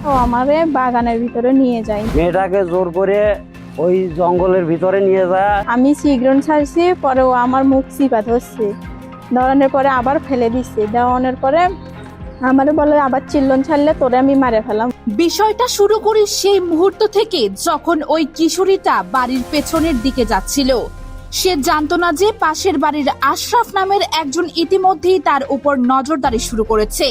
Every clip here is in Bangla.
ও আমারে বাগানের ভিতরে নিয়ে যায়। মেয়েটাকে জোর করে ওই জঙ্গলের ভিতরে নিয়ে যায়। আমি সিগ্রন ছাড়ছি, পরে ও আমার মুখ চিপা ধরছে, ধরানোর পরে আবার ফেলে দিচ্ছে। দেওয়ানোর পরে আমারে বলে আবার চিল্লন ছাড়লে তোরে আমি মারে ফেলাম। বিষয়টা শুরু করি সেই মুহূর্ত থেকে যখন ওই কিশোরীটা বাড়ির পেছনের দিকে যাচ্ছিল। সে জানতো না যে পাশের বাড়ির আশরাফ নামের একজন ইতিমধ্যেই তার উপর নজরদারি শুরু করেছে।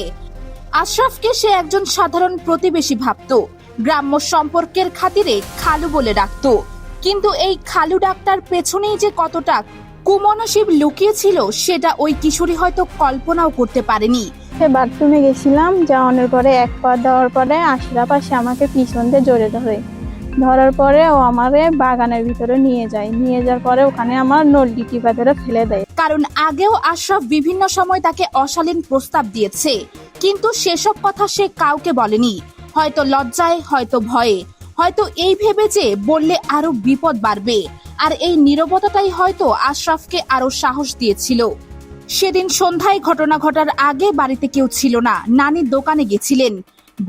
আশরাফকে সে একজন সাধারণ প্রতিবেশী ভাবতো, গ্রাম্য সম্পর্কের খাতিরে খালু বলে ডাকতো। কিন্তু এই খালু ডাক্তার পেছনেই যে কতটা কুমনসিব লুকিয়ে ছিল সেটা ওই কিশোরী হয়তো কল্পনাও করতে পারেনি। সে বাথরুমে গেছিলাম, যাওয়ানোর পরে এক পা দেওয়ার পরে আশরাফ আসে আমাকে পিছন দিয়ে জড়ে ধরার পরে ও আমারে বাগানের ভিতরে নিয়ে যায়। নিয়ে যাওয়ার পরে ওখানে আমার নলটি টিপা ধরে ফেলে দেয়। কারণ আগেও আশরাফ বিভিন্ন সময় তাকে অশালীন প্রস্তাব দিয়েছে, কিন্তু সেসব কথা সে কাউকে বলেনি। হয়তো লজ্জায়, হয়তো ভয়ে, হয়তো এই ভেবে যে বললে আরো বিপদ বাড়বে। আর এই নীরবতাটাই হয়তো আশরাফকে আরো সাহস দিয়েছিল। সেদিন সন্ধ্যায় ঘটনা ঘটার আগে বাড়িতে কেউ ছিল না। নানি দোকানে গেছিলেন,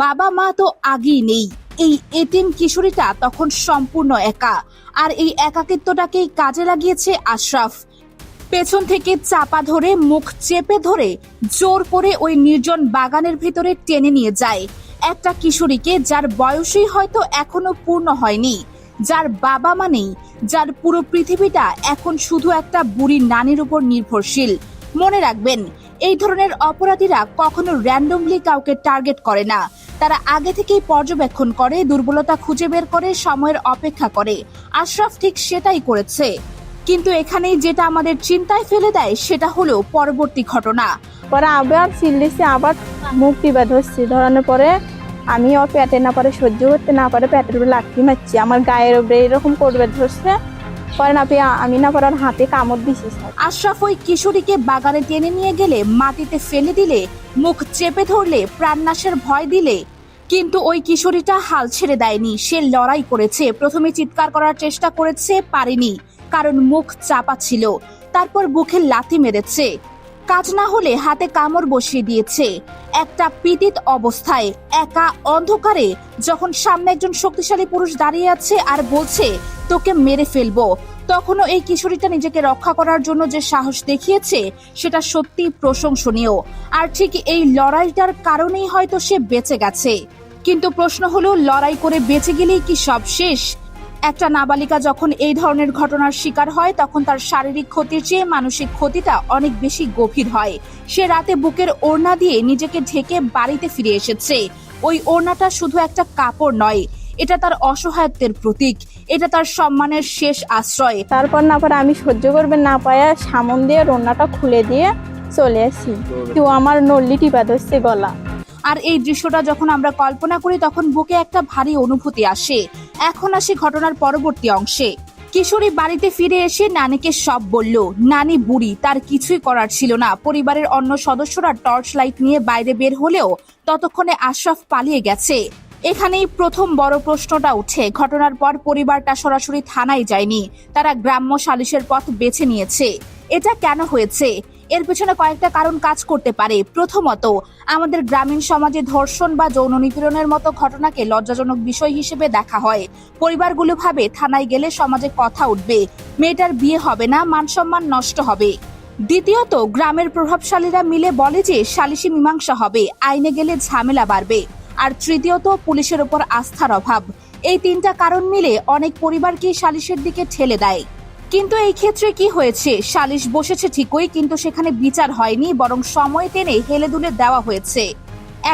বাবা মা তো আগেই নেই। এই এতিম কিশোরীটা তখন সম্পূর্ণ একা, আর এই একাকিত্বটাকেই কাজে লাগিয়েছে আশরাফ। পেছন থেকে চাপা ধরে, মুখ চেপে ধরে জোর করে ওই নির্জন বাগানের ভিতরে টেনে নিয়ে যায় একটা কিশোরীকে, যার বয়সই হয়তো এখনো পূর্ণ হয়নি, যার বাবা মা নেই, যার পুরো পৃথিবীটা এখন শুধু একটা বুড়ি নানির উপর নির্ভরশীল। মনে রাখবেন, এই ধরনের অপরাধীরা কখনো র্যান্ডমলি কাউকে টার্গেট করে না। তারা আগে থেকেই পর্যবেক্ষণ করে, দুর্বলতা খুঁজে বের করে, সময়ের অপেক্ষা করে। আশরাফ ঠিক সেটাই করেছে। কিন্তু এখানেই যেটা আমাদের চিন্তায় ফেলে দেয় সেটা হলো পরবর্তী ঘটনা। পরে আবার চিল্লিছে, আবার মুখ টিপা ধরছি। ধরানোর পরে আমি ও পেটে না পারে সহ্য করতে না পারে পেটের উপরে লাঠি মারছি, আমার গায়ের উপরে এরকম করবে ধরছে। পরে না পেয়ে আমি না পারার হাতে কামড় দিছি। আশরাফ ওই কিশোরীকে বাগানে টেনে নিয়ে গেলে, মাটিতে ফেলে দিলে, মুখ চেপে ধরলে, প্রাণনাশের ভয় দিলে, কিন্তু ওই কিশোরীটা হাল ছেড়ে দেয়নি। সে লড়াই করেছে। প্রথমে চিৎকার করার চেষ্টা করেছে, পারেনি, কারণ মুখ চাপা ছিল। তারপর বুকে লাথি মেরেছে, কাজ না হলে হাতে কামড় বসিয়ে দিয়েছে। একটা পীড়িত অবস্থায়, একা, অন্ধকারে, যখন সামনে একজন শক্তিশালী পুরুষ দাঁড়িয়ে আছে আর বলছে তোকে মেরে ফেলবো, তখনও এই কিশোরীটা নিজেকে রক্ষা করার জন্য যে সাহস দেখিয়েছে সেটা সত্যি প্রশংসনীয়। আর ঠিক এই লড়াইটার কারণেই হয়তো সে বেঁচে গেছে। কিন্তু প্রশ্ন হলো, লড়াই করে বেঁচে গেলেই কি সব শেষ? একটা নাবালিকা যখন এই ধরনের ঘটনার শিকার হয় তখন তার শারীরিক ক্ষতির চেয়ে মানসিক ক্ষতিটা অনেক বেশি গভীর হয়। সে রাতে বুকের ওড়না দিয়ে নিজেকে ঢেকে বাড়িতে ফিরে এসেছে। ওই ওড়নাটা শুধু একটা কাপড় নয়, এটা তার অসহায়ত্বের প্রতীক, এটা তার সম্মানের শেষ আশ্রয়। তারপর না পারে আমি সহ্য করবে না পায়া সামন দিয়ে রান্নাটা খুলে দিয়ে চলে আসি। তো আমার নল্লি টিপা ধরছে গলা। আর এই দৃশ্যটা যখন আমরা কল্পনা করি তখন বুকে একটা ভারী অনুভূতি আসে। এখন আসি ঘটনার পরবর্তী অংশে। কিশোরী বাড়িতে ফিরে এসে নানিকে সব বলল। নানি বুড়ি, তার কিছুই করার ছিল না। পরিবারের অন্য সদস্যরা টর্চ লাইট নিয়ে বাইরে বের হলেও ততক্ষণে আশরাফ পালিয়ে গেছে। এখানেই প্রথম বড় প্রশ্নটা উঠে। ঘটনার পর পরিবারটা সরাসরি থানায় যায়নি, তারা গ্রাম্য সালিশের পথ বেছে নিয়েছে। এটা কেন হয়েছে? এর পেছনে কয়েকটা কারণ কাজ করতে পারে। প্রথমত, আমাদের গ্রামীণ সমাজে ধর্ষণ বা যৌন নিপীড়নের মতো ঘটনাকে লজ্জাজনক বিষয় হিসেবে দেখা হয়। পরিবারগুলো ভাবে থানায় গেলে সমাজে কথা উঠবে, মেয়েটার বিয়ে হবে না, মানসম্মান নষ্ট হবে। দ্বিতীয়ত, গ্রামের প্রভাবশালীরা মিলে বলে যে সালিশি মীমাংসা হবে, আইনে গেলে ঝামেলা বাড়বে। আর তৃতীয়ত, পুলিশের ওপর আস্থার অভাব। এই তিনটা কারণ মিলে অনেক পরিবারকেই সালিশের দিকে ঠেলে দেয়। কিন্তু এই ক্ষেত্রে কি হয়েছে? সালিশ বসেছে ঠিকই, কিন্তু সেখানে বিচার হয়নি, বরং সময় টেনে হেলে দুলে দেওয়া হয়েছে।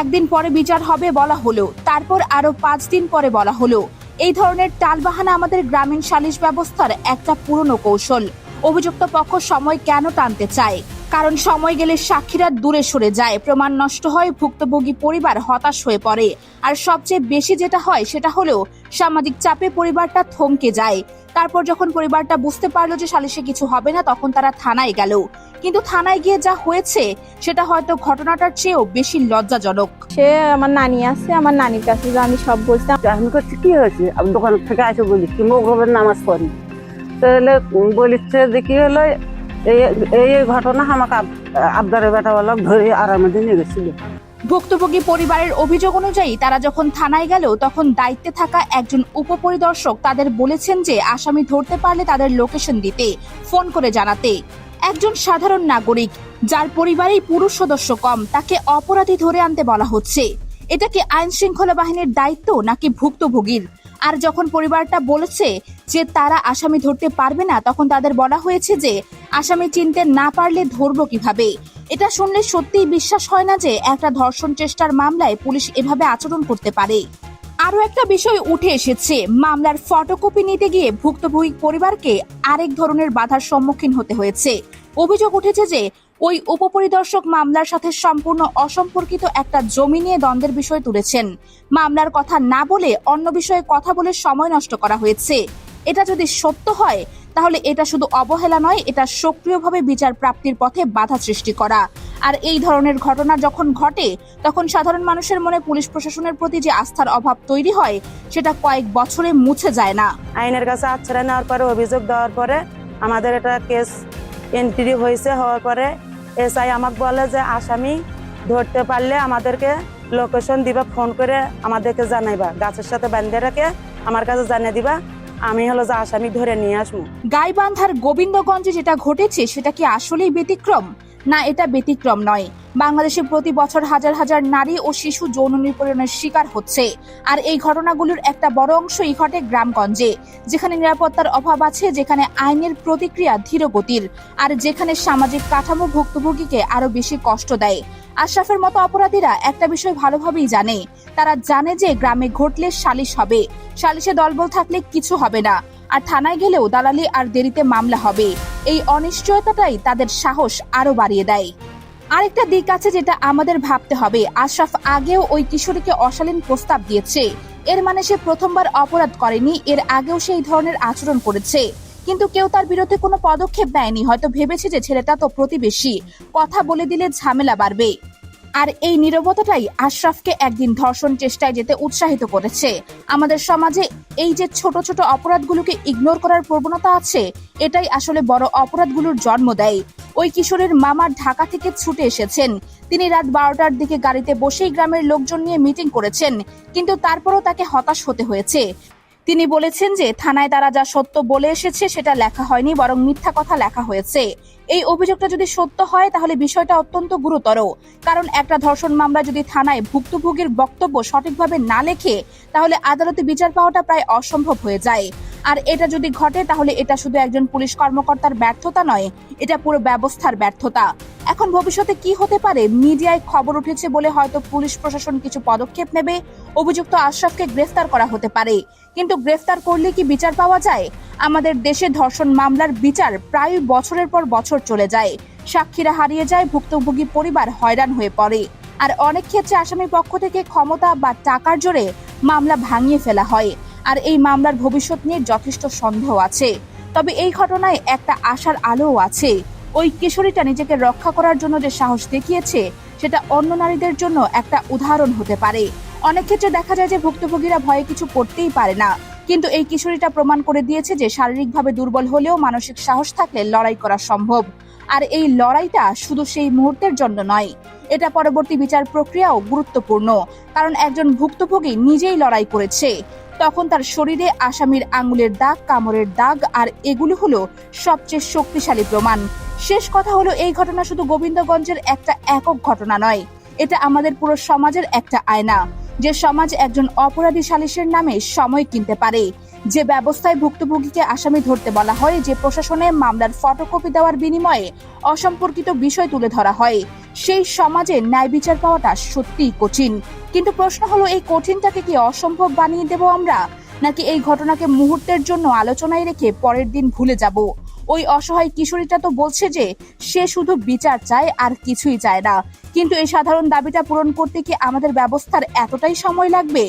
একদিন পরে বিচার হবে বলা হলো, তারপর আরো 5 দিন পরে বলা হলো। এই ধরনের টালবাহানা আমাদের গ্রামীণ সালিশ ব্যবস্থার একটা পুরনো কৌশল। অভিযুক্ত পক্ষ সময় কেন টানতে চায়? কারণ সময় গেলে সাক্ষীরা দূরে সরে যায়, প্রমাণ নষ্ট হয়, ভুক্তভোগী পরিবার হতাশ হয়ে পড়ে। আর সবচেয়ে বেশি যেটা হয় সেটা হলো সামাজিক চাপে পরিবারটা থমকে যায়। তারপর যখন পরিবারটা বুঝতে পারলো যে সালিশে কিছু হবে না, তখন তারা থানায় গেল। কিন্তু থানায় গিয়ে যা হয়েছে সেটা হয়তো ঘটনাটার চেয়েও বেশি লজ্জাজনক। সে আমার নানি আছে, আমার নানির কাছে আমি সব বলতাম। আমি করছি কি হয়েছে, আমি দোকান থেকে আসে বলি কি মগরবের নামাজ পড়ি, তাহলে বলিচ্ছে যে কি হলো এই ঘটনা আমাকে আবদারের বেটা বলা ধরে আরামে নিয়ে গেছিল। ভুক্তভোগী পরিবারের অভিযোগ অনুযায়ী তারা যখন থানায় গেল তখন দায়িত্বে থাকা একজন উপপরিদর্শক তাদের বলেছেন যে আসামি ধরতে পারলে তাদের লোকেশন দিতে, ফোন করে জানাতে। একজন সাধারণ নাগরিক যার পরিবারেই পুরুষ সদস্য কম, তাকে অপরাধী ধরে আনতে বলা হচ্ছে। এটা কি আইন শৃঙ্খলা বাহিনীর দায়িত্ব নাকি ভুক্তভোগীর? আর যখন পরিবারটা বলেছে যে তারা আসামি ধরতে পারবে না, তখন তাদের বলা হয়েছে যে আসামি চিনতে না পারলে ধরবো কিভাবে। এটা শুনলে সত্যিই বিশ্বাস হয় না যে একটা ধর্ষণ চেষ্টার মামলায় পুলিশ এভাবে আচরণ করতে পারে। আরো একটা বিষয় উঠে এসেছে, মামলার ফটোকপি নিতে গিয়ে ভুক্তভোগী পরিবারকে আরেক ধরনের বাধার সম্মুখীন হতে হয়েছে। অভিযোগ উঠেছে যে ওই উপপরিদর্শক মামলার সাথে সম্পূর্ণ অসম্পর্কিত একটা জমি নিয়ে দ্বন্দ্বের বিষয় তুলেছেন। মামলার কথা না বলে অন্য বিষয়ে কথা বলে সময় নষ্ট করা হয়েছে। এটা যদি সত্য হয় তাহলে এটা শুধু অবহেলা নয়, এটা সক্রিয়ভাবে বিচার প্রাপ্তির পথে বাধা সৃষ্টি করা। আর এই ধরনের ঘটনা যখন ঘটে তখন সাধারণ মানুষের মনে পুলিশ প্রশাসনের প্রতি যে আস্থার অভাব তৈরি হয় সেটা কয়েক বছরে মুছে যায় না। আইনের কাছে আশ্রয় নেওয়ার পরে, অভিযোগ দেওয়ার পরে আমাদের এটা কেস এন্ট্রি হওয়ার পরে এসআই আমাকে বলে যে আসামি ধরতে পারলে আমাদেরকে লোকেশন দিবা, ফোন করে আমাদেরকে জানাইবা, গাছের সাথে বাঁধে রেখে আমার কাছে জানিয়ে দিবা, আমি যে আসামি ধরে নিয়ে আসবো। গাইবান্ধার গোবিন্দগঞ্জে যেটা ঘটেছে সেটা কি আসলেই ব্যতিক্রম? না, এটা ব্যতিক্রম নয়। বাংলাদেশে প্রতি বছর হাজার হাজার নারী ও শিশু যৌন নিপীড়নের শিকার হচ্ছে। আর এই ঘটনাগুলোর একটা বড় অংশই ঘটে গ্রামগঞ্জে, যেখানে নিরাপত্তার অভাব আছে, যেখানে আইনের প্রতিক্রিয়া ধীর গতির, আর যেখানে সামাজিক কাঠামো ভুক্তভোগীকে আরো বেশি কষ্ট দেয়। আশরাফের মতো অপরাধীরা একটা বিষয় ভালোভাবেই জানে। তারা জানে যে গ্রামে ঘটলে সালিশ হবে, সালিশে দলবল থাকলে কিছু হবে না, আর থানায় গেলেও দালালি আর দেরিতে মামলা হবে। এই অনিশ্চয়তাটাই তাদের সাহস আরো বাড়িয়ে দেয়। আরেকটা দিক আছে যেটা আমাদের ভাবতে হবে, আশরাফ আগেও ওই কিশোরীকে অশালীন প্রস্তাব দিয়েছে। এর মানে সে প্রথমবার অপরাধ করেনি, এর আগেও সে এই ধরনের আচরণ করেছে, কিন্তু কেউ তার বিরুদ্ধে কোনো পদক্ষেপ নেয়নি। হয়তো ভেবেছে যে ছেলেটা তো প্রতিবেশী, কথা বলে দিলে ঝামেলা বাড়বে। আর এই নীরবতাটাই আশরাফকে একদিন ধর্ষণ চেষ্টায় যেতে উৎসাহিত করেছে। আমাদের সমাজে এই যে ছোট ছোট অপরাধগুলোকে ইগনোর করার প্রবণতা আছে, এটাই আসলে বড় অপরাধগুলোর জন্ম দেয়। ওই কিশোরের মামা ঢাকা থেকে ছুটে এসেছেন। তিনি রাত 12টার দিকে গাড়িতে বসেই গ্রামের লোকজন নিয়ে মিটিং করেছেন, কিন্তু তারপরও তাকে হতাশ হতে হয়েছে। তিনি বলেছেন যে থানায় তারা যা সত্য বলে এসেছে সেটা লেখা হয়নি, বরং মিথ্যা কথা লেখা হয়েছে। এই অভিযোগটা যদি সত্য হয় তাহলে বিষয়টা অত্যন্ত গুরুতর, কারণ একটা ধর্ষণ মামলা যদি থানায় ভুক্তভোগীর বক্তব্য সঠিকভাবে না লেখে তাহলে আদালতে বিচার পাওয়াটা প্রায় অসম্ভব হয়ে যায়। আর এটা যদি ঘটে তাহলে এটা শুধু একজন পুলিশ কর্মকর্তার ব্যর্থতা নয়, এটা পুরো ব্যবস্থার ব্যর্থতা। এখন ভবিষ্যতে কি হতে পারে? মিডিয়ায় খবর উঠেছে বলে হয়তো পুলিশ প্রশাসন কিছু পদক্ষেপ নেবে, অভিযুক্ত আশরাফকে গ্রেফতার করা হতে পারে, কিন্তু গ্রেফতার করলে কি বিচার পাওয়া যায়? আমাদের দেশে ধর্ষণ মামলার বিচার প্রায় বছরের পর বছর চলে যায়, সাক্ষীরা হারিয়ে যায়, ভুক্তভোগী পরিবার হয়রান হয়ে পড়ে, আর অনেক ক্ষেত্রে আসামি পক্ষ থেকে ক্ষমতা বা টাকার জোরে মামলা ভাঙিয়ে ফেলা হয়। আর এই মামলার ভবিষ্যৎ নিয়ে যথেষ্ট সন্দেহ আছে। তবে এই ঘটনায় একটা আশার আলোও আছে। ওই কিশোরীটা নিজেকে রক্ষা করার জন্য যে সাহস দেখিয়েছে সেটা অন্য নারীদের জন্য একটা উদাহরণ হতে পারে। অনেক ক্ষেত্রে দেখা যায় যে ভুক্তভোগীরা ভয়ে কিছু করতেই পারে না, কিন্তু এই কিশোরীটা প্রমাণ করে দিয়েছে যে শারীরিকভাবে দুর্বল হলেও মানসিক সাহস থাকলে লড়াই করা সম্ভব। আর এই লড়াইটা শুধু সেই মুহূর্তের জন্য নয়, এটা পরবর্তী বিচার প্রক্রিয়াও গুরুত্বপূর্ণ, কারণ একজন ভুক্তভোগী নিজেই লড়াই করেছে, তখন তার শরীরে আসামির আঙুলের দাগ, কামড়ের দাগ, আর এগুলো হলো সবচেয়ে শক্তিশালী প্রমাণ। শেষ কথা হলো, এই ঘটনা শুধু গোবিন্দগঞ্জের একটা একক ঘটনা নয়, এটা আমাদের পুরো সমাজের একটা আয়না। যে সমাজ একজন অপরাধী সালিশের নামে সময় কিনতে পারে, যে ব্যবস্থায় ভুক্তভোগীকে আসামি ধরতে বলা হয়, যে প্রশাসনে মামলার ফটোকপি দেওয়ার বিনিময়ে অসম্পর্কিত বিষয় তুলে ধরা হয়, সেই সমাজে ন্যায় বিচার পাওয়াটা সত্যিই কঠিন। কিন্তু প্রশ্ন হলো, এই কঠিনটাকে কি অসম্ভব বানিয়ে দেব আমরা, নাকি এই ঘটনাকে মুহূর্তের জন্য আলোচনায় রেখে পরের দিন ভুলে যাব? ওই অসহায় কিশোরীটা তো বলছে যে সে শুধু বিচার চায় আর কিছুই চায় না, কিন্তু এই সাধারণ দাবিটা পূরণ করতে কি আমাদের ব্যবস্থার এতটাই সময় লাগবে?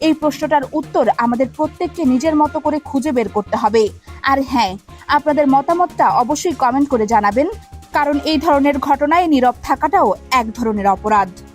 এই প্রশ্নটার উত্তর আমাদের প্রত্যেককে নিজের মতো করে খুঁজে বের করতে হবে। আর হ্যাঁ, আপনাদের মতামতটা অবশ্যই কমেন্ট করে জানাবেন, কারণ এই ধরনের ঘটনায় নীরব থাকাটাও এক ধরনের অপরাধ।